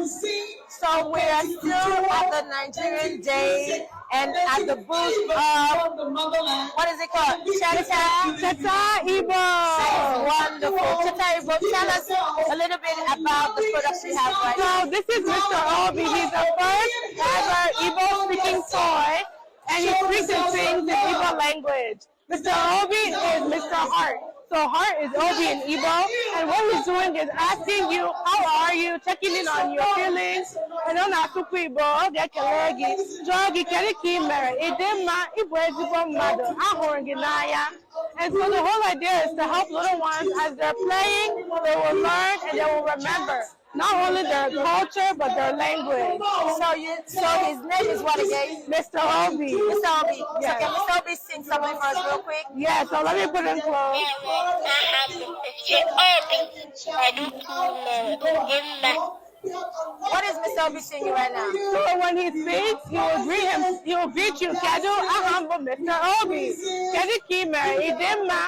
So we are still at the Nigerian Day and at the booth of, what is it called? Cheta Igbo. Wonderful. Cheta Igbo, tell us a little bit about the products we have right now. So this is Mr. Obi. He's the first ever Igbo speaking toy, and he speaks and sings in Igbo language. Mr. Obi is Mr. Heart. So Heart is Obi in Igbo, and what he's doing is asking you, how are you, checking in on your feelings, and on Asuku Igbo, Oge Kelegi, Jogi Keleki Mere, Idema, Igbo Ezigbo Mmadụ, Ahụrụ Gị N'anya. And so the whole idea is to help little ones as they're playing, they will learn and they will remember not only their culture but their language. So his name is what again? Mr. Obi. Mr. Obi. Yes. So can Mr. Obi sing something for us real quick? Yeah, so let me put in close. What is Mr. Obi singing right now? So when he speaks, he will greet you. Kedu ahamba Mr. Obi. Kedu Kimere, Idema,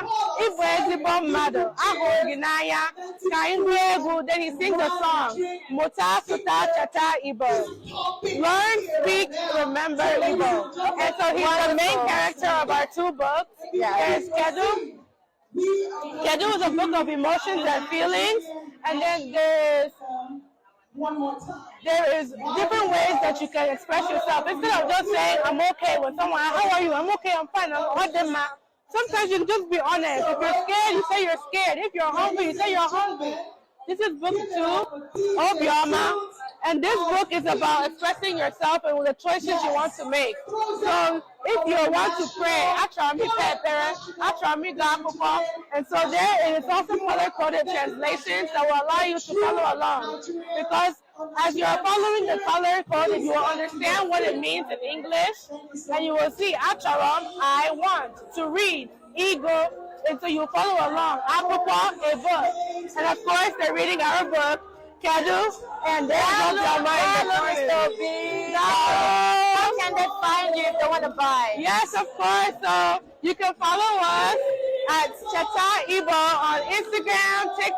Igbo Ezigbo Mmadụ, Ahụrụ Gị N'anya, Ka Anyị Egwu. Then he sings a song, Mụta Sụta Cheta Igbo. Learn, speak, remember Igbo. And so he's the main character of our two books. There's Kedu. Kedu is a book of emotions and feelings, and then there is different ways that you can express yourself. Instead of just saying, I'm okay with someone, how are you? I'm okay, I'm fine. Sometimes you can just be honest. If you're scared, you say you're scared. If you're hungry, you say you're hungry. This is book 2, Obioma, and this book is about expressing yourself and the choices you want to make. So if you want to pray, and so there is also color-coded translations that will allow you to follow along. Because as you are following the color code, you will understand what it means in English, and you will see, I want to read, Ego, and so you follow along. Akwụkwọ, a book. And of course, they're reading our book, Kedu, and there's Mr. Obi. How can they find you if they want to buy? Yes, of course. So you can follow us at Cheta Igbo on Instagram, TikTok.